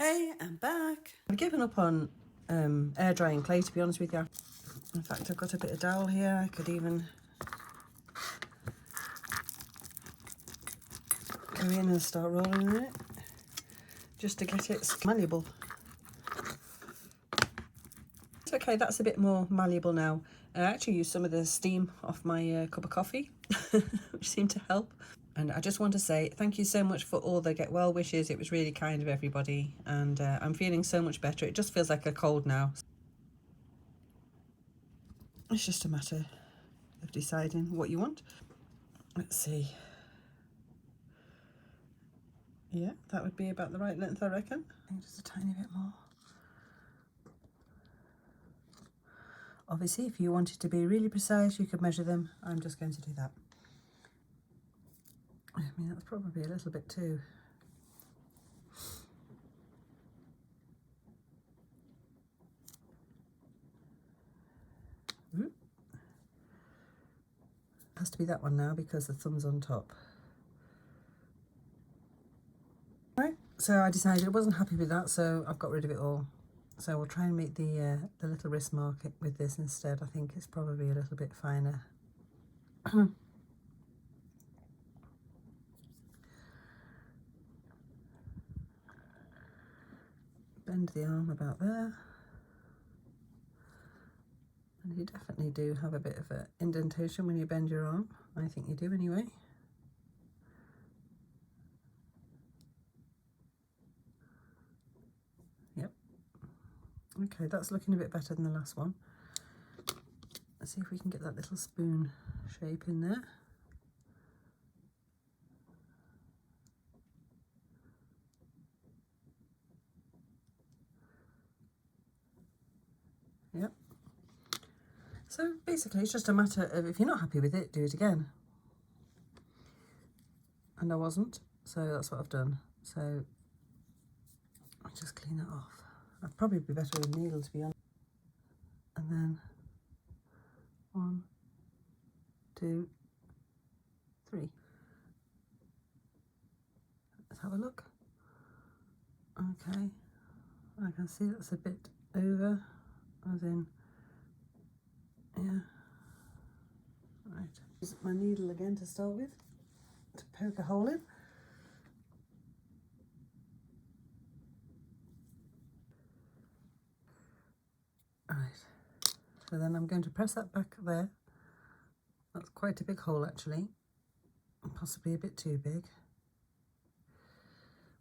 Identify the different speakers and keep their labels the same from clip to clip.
Speaker 1: Hey, I'm back. I've given up on air drying clay, to be honest with you. In fact, I've got a bit of dowel here. I could even go in and start rolling in it just to get it malleable. It's okay, that's a bit more malleable now. I actually used some of the steam off my cup of coffee, which seemed to help. And I just want to say thank you so much for all the get well wishes. It was really kind of everybody, and I'm feeling so much better. It just feels like a cold now. It's just a matter of deciding what you want. Let's see. Yeah, that would be about the right length, I reckon. I think just a tiny bit more. Obviously, if you wanted to be really precise, you could measure them. I'm just going to do that. I mean, that's probably a little bit too. Has to be that one now because the thumb's on top. Right, so I decided I wasn't happy with that, so I've got rid of it all. So we'll try and make the little wrist mark with this instead. I think it's probably a little bit finer. Bend the arm about there. And you definitely do have a bit of an indentation when you bend your arm. I think you do anyway. Yep. Okay, that's looking a bit better than the last one. Let's see if we can get that little spoon shape in there. Yep. So basically it's just a matter of, if you're not happy with it, do it again. And I wasn't, so that's what I've done. So I'll just clean it off. I'd probably be better with a needle, to be honest. And then 1, 2, 3. Let's have a look. Okay, I can see that's a bit over, as in, yeah. Right, use my needle again to start with, to poke a hole in. Right, so then I'm going to press that back there. That's quite a big hole actually, possibly a bit too big,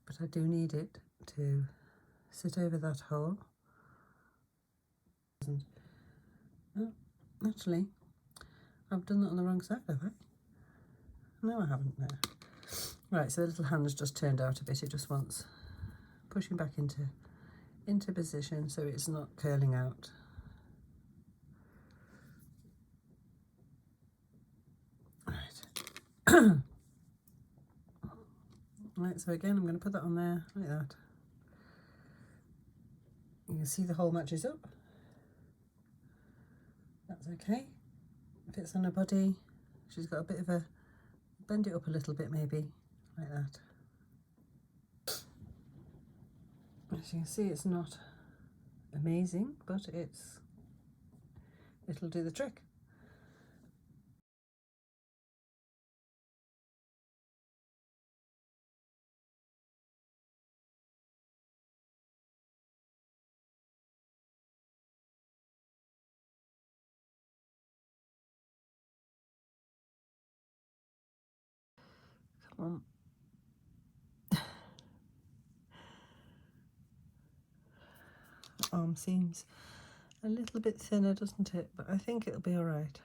Speaker 1: but I do need it to sit over that hole. Oh, actually, I've done that on the wrong side, have I? No, I haven't, no. Right, so the little hand's just turned out a bit. It just wants pushing back into position so it's not curling out. Right. Right, so again, I'm going to put that on there like that. You can see the hole matches up. That's okay. Fits on her body. She's got a bit of a, bend it up a little bit maybe, like that. As you can see, it's not amazing, but it'll do the trick. Come on. Arm seems a little bit thinner, doesn't it? But I think it'll be all right.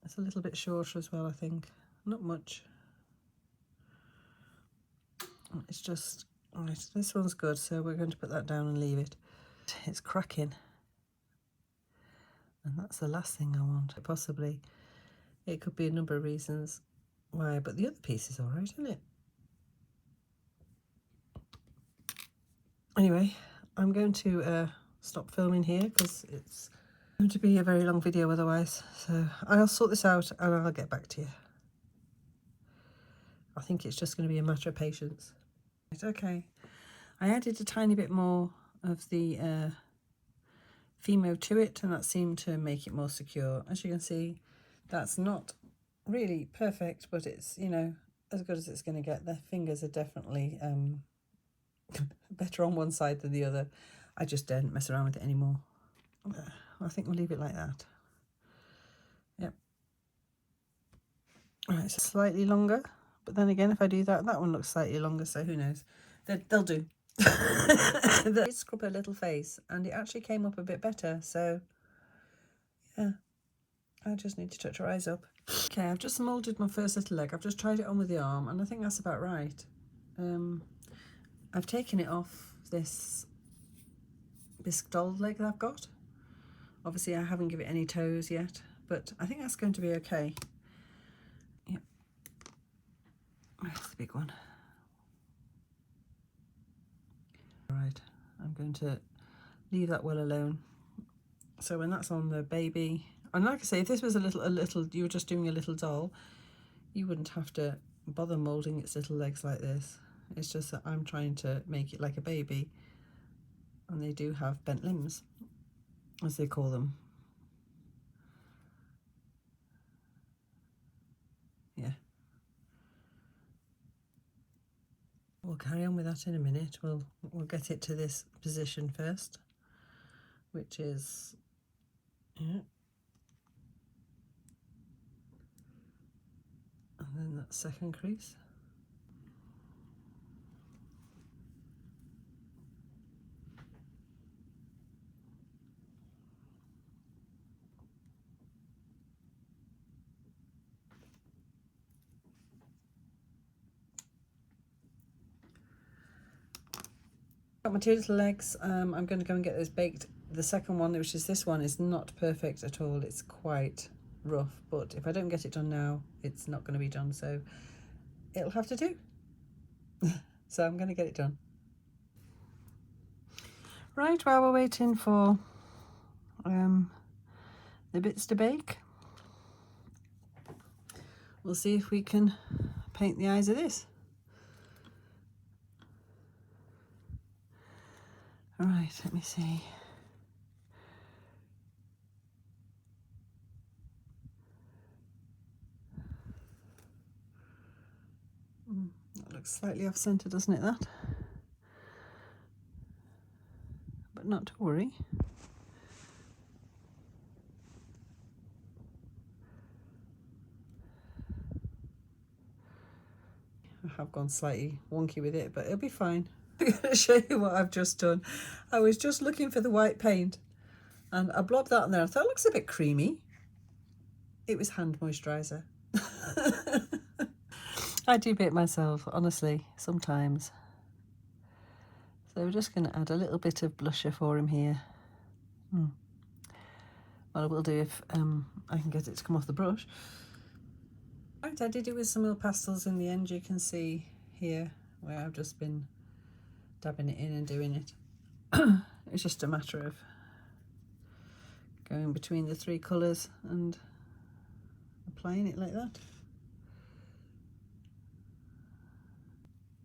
Speaker 1: It's a little bit shorter as well, I think. Not much. It's just, right, this one's good, so we're going to put that down and leave it. It's cracking. And that's the last thing I want. Possibly, it could be a number of reasons why, but the other piece is all right, isn't it? Anyway, I'm going to stop filming here because it's going to be a very long video otherwise. So I'll sort this out and I'll get back to you. I think it's just going to be a matter of patience. Okay, I added a tiny bit more of the Fimo to it, and that seemed to make it more secure. As you can see, that's not really perfect, but it's, you know, as good as it's going to get. The fingers are definitely better on one side than the other. I just don't mess around with it anymore. I think we'll leave it like that. Yep. Right, so slightly longer, but then again, if I do that, that one looks slightly longer, so who knows? They'll do. I scrub her little face, and it actually came up a bit better, so yeah, I just need to touch her eyes up. Okay, I've just moulded my first little leg. I've just tried it on with the arm, and I think that's about right. I've taken it off this bisque doll leg that I've got. Obviously, I haven't given it any toes yet, but I think that's going to be okay. Yep. That's the big one. Right, I'm going to leave that well alone. So when that's on the baby, and like I say, if this was a little, you were just doing a little doll, you wouldn't have to bother moulding its little legs like this. It's just that I'm trying to make it like a baby, and they do have bent limbs, as they call them. Yeah. We'll carry on with that in a minute. We'll get it to this position first, which is, yeah. And then that second crease. Got my two little legs. I'm going to go and get those baked. The second one, which is this one, is not perfect at all. It's quite rough, but if I don't get it done now, it's not going to be done, so it'll have to do. So I'm going to get it done. Right, while we're waiting for the bits to bake, we'll see if we can paint the eyes of this. All right, let me see. That looks slightly off centre, doesn't it, that? But not to worry. I have gone slightly wonky with it, but it'll be fine. I'm going to show you what I've just done. I was just looking for the white paint, and I blobbed that on there. I thought it looks a bit creamy. It was hand moisturiser. I do bit myself, honestly, sometimes. So we're just going to add a little bit of blusher for him here. Well, I will do if I can get it to come off the brush. Right, I did it with some oil pastels in the end. You can see here where I've just been dabbing it in and doing it. It's just a matter of going between the three colours and applying it like that.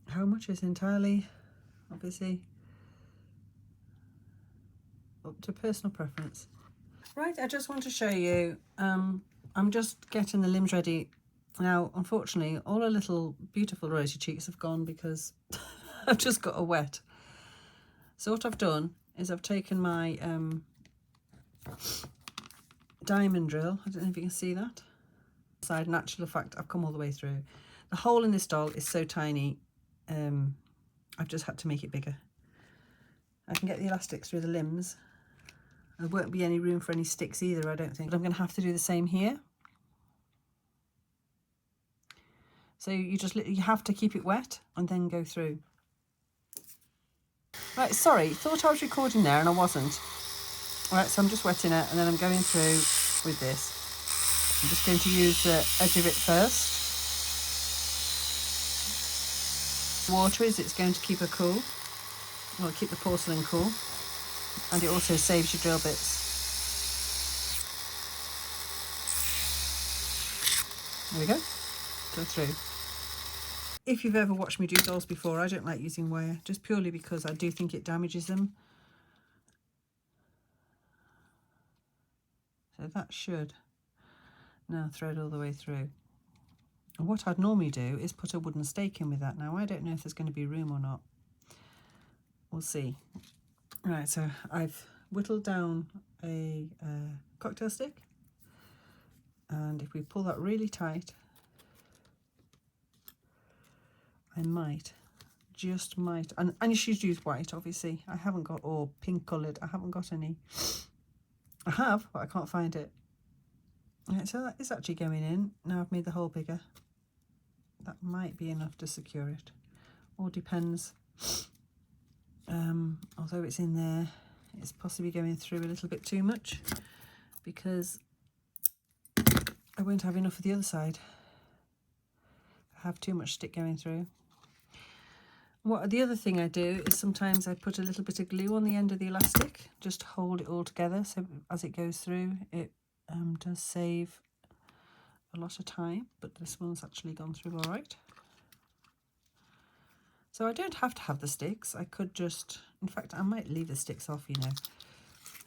Speaker 1: How much is entirely, obviously, up to personal preference. Right, I just want to show you, I'm just getting the limbs ready. Now, unfortunately, all our little beautiful rosy cheeks have gone because I've just got a wet. So what I've done is I've taken my diamond drill. I don't know if you can see that. Side, in actual fact, I've come all the way through. The hole in this doll is so tiny, I've just had to make it bigger. I can get the elastics through the limbs. There won't be any room for any sticks either, I don't think. But I'm going to have to do the same here. So you have to keep it wet and then go through. Right, sorry, thought I was recording there and I wasn't. All right, so I'm just wetting it and then I'm going through with this. I'm just going to use the edge of it first. Water is it's going to keep her cool. Well, keep the porcelain cool. And it also saves your drill bits. There we go. Go through. if you've ever watched me do dolls before, I don't like using wire, just purely because I do think it damages them. So that should now thread all the way through. And what I'd normally do is put a wooden stake in with that. Now, I don't know if there's going to be room or not. We'll see. Right, so I've whittled down a cocktail stick. And if we pull that really tight, I might, just might, and you should use white, obviously. I haven't got, or pink coloured, I haven't got any. I have, but I can't find it. Right, so that is actually going in. Now I've made the hole bigger. That might be enough to secure it. All depends. Although it's in there, it's possibly going through a little bit too much because I won't have enough of the other side. I have too much stick going through. The other thing I do is sometimes I put a little bit of glue on the end of the elastic, just to hold it all together, so as it goes through it does save a lot of time, but this one's actually gone through all right. So I don't have to have the sticks. I could just, in fact I might leave the sticks off, you know,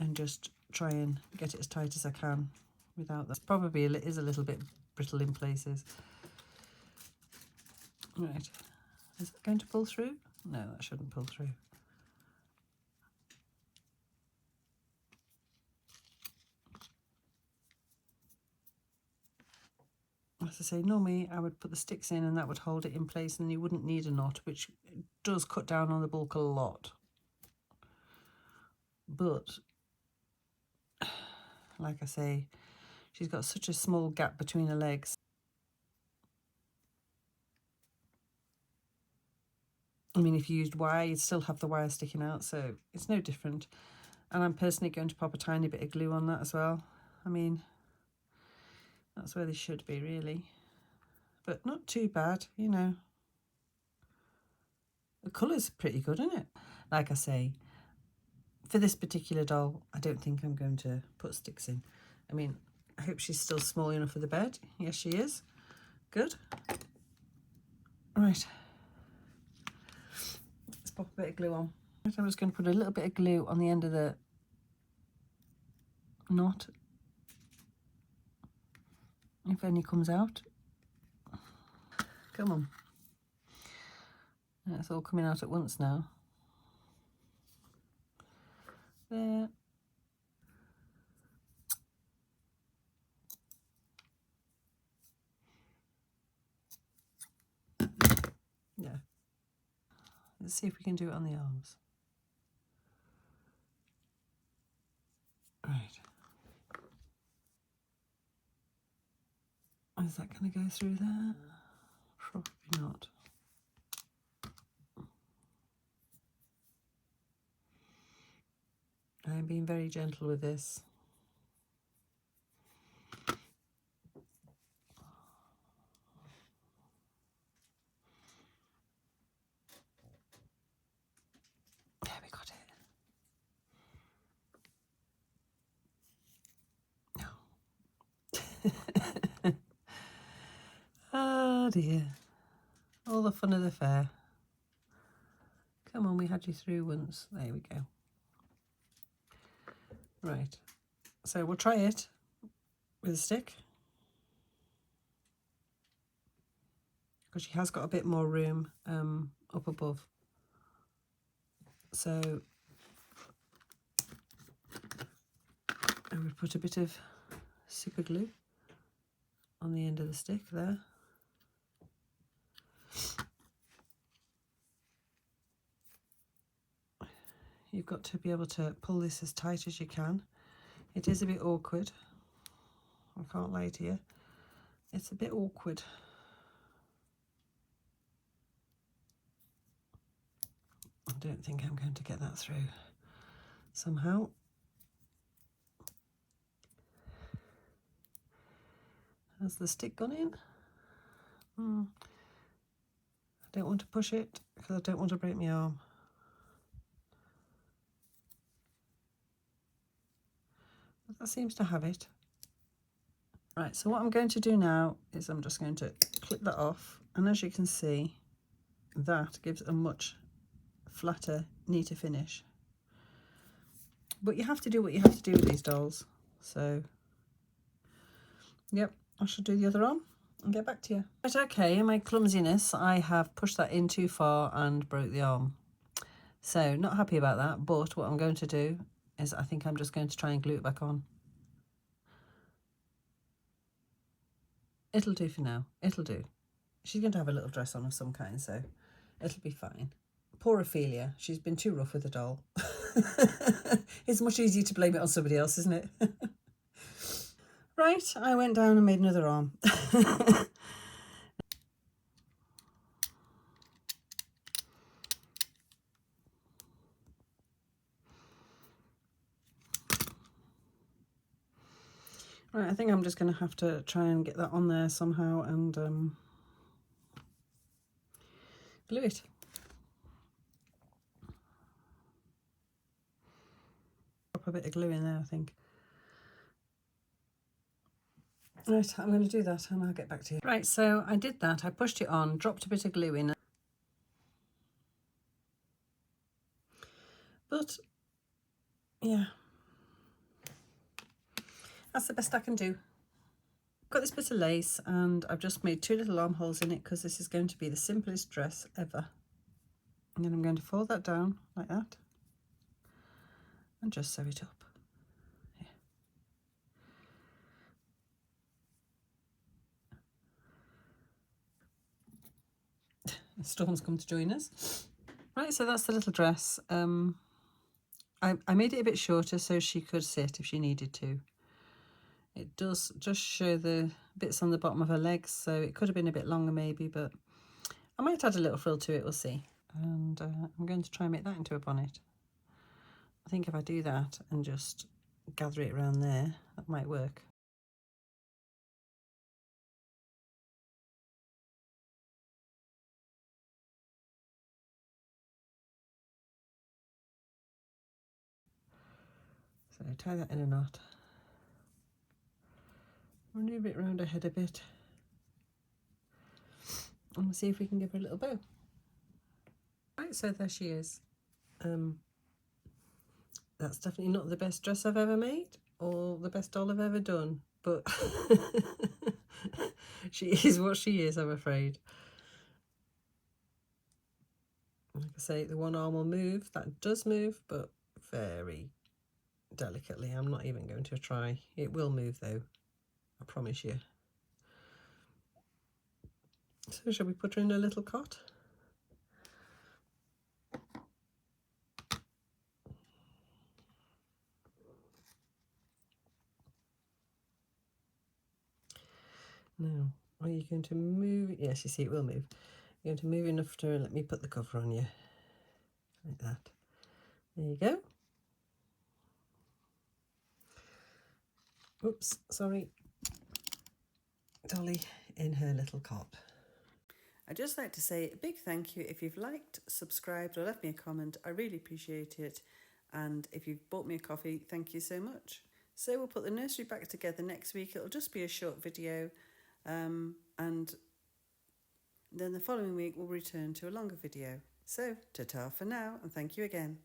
Speaker 1: and just try and get it as tight as I can without that. Probably is a little bit brittle in places. Right. Is it going to pull through? No, that shouldn't pull through. As I say, normally I would put the sticks in and that would hold it in place and you wouldn't need a knot, which does cut down on the bulk a lot. But, like I say, she's got such a small gap between her legs. I mean, if you used wire, you'd still have the wire sticking out, so it's no different. And I'm personally going to pop a tiny bit of glue on that as well. I mean, that's where they should be, really. But not too bad, you know. The colour's pretty good, isn't it? Like I say, for this particular doll, I don't think I'm going to put sticks in. I mean, I hope she's still small enough for the bed. Yes, she is. Good. Right. Let's pop a bit of glue on. I'm just going to put a little bit of glue on the end of the knot, if any comes out. Come on. It's all coming out at once now. There. Yeah. Let's see if we can do it on the arms. Right. Is that going to go through there? Probably not. I'm being very gentle with this. There, we got it. No. Oh dear. All the fun of the fair. Come on, we had you through once. There we go. Right. So we'll try it with a stick. Because she has got a bit more room up above. So I would put a bit of super glue on the end of the stick there. You've got to be able to pull this as tight as you can. It is a bit awkward. I can't lie to you. It's a bit awkward. I don't think I'm going to get that through somehow. Has the stick gone in? I don't want to push it because I don't want to break my arm. But that seems to have it. Right, so what I'm going to do now is I'm just going to clip that off, and as you can see, that gives a much flatter, neater finish. But you have to do what you have to do with these dolls. So, yep, I shall do the other arm and get back to you. Right, okay, in my clumsiness, I have pushed that in too far and broke the arm. So, not happy about that, but what I'm going to do is I think I'm just going to try and glue it back on. It'll do for now. It'll do. She's going to have a little dress on of some kind, so it'll be fine. Poor Ophelia, she's been too rough with the doll. It's much easier to blame it on somebody else, isn't it? Right, I went down and made another arm. Right, I think I'm just going to have to try and get that on there somehow and glue it. Drop a bit of glue in there, I think. Right, I'm going to do that and I'll get back to you. Right, so I did that. I pushed it on, dropped a bit of glue in. But, yeah, that's the best I can do. I've got this bit of lace and I've just made 2 little armholes in it because this is going to be the simplest dress ever. And then I'm going to fold that down like that and just sew it up. The storm's come to join us. Right, so that's the little dress. I made it a bit shorter so she could sit if she needed to. It does just show the bits on the bottom of her legs, so it could have been a bit longer maybe, but I might add a little frill to it, we'll see. And I'm going to try and make that into a bonnet. I think if I do that and just gather it around there, that might work. So tie that in a knot. Move it round her head a bit. And we'll see if we can give her a little bow. Right, so there she is. That's definitely not the best dress I've ever made or the best doll I've ever done, but she is what she is, I'm afraid. Like I say, the one arm will move. That does move, but very delicately. I'm not even going to try. It will move though, I promise you. So shall we put her in a little cot? Now, are you going to move? Yes, you see it will move. You're going to move enough to let me put the cover on you. Like that. There you go. Oops, sorry. Dolly in her little cot. I'd just like to say a big thank you if you've liked, subscribed or left me a comment. I really appreciate it. And if you've bought me a coffee, thank you so much. So we'll put the nursery back together next week. It'll just be a short video. And then the following week we'll return to a longer video. So, ta-ta for now and thank you again.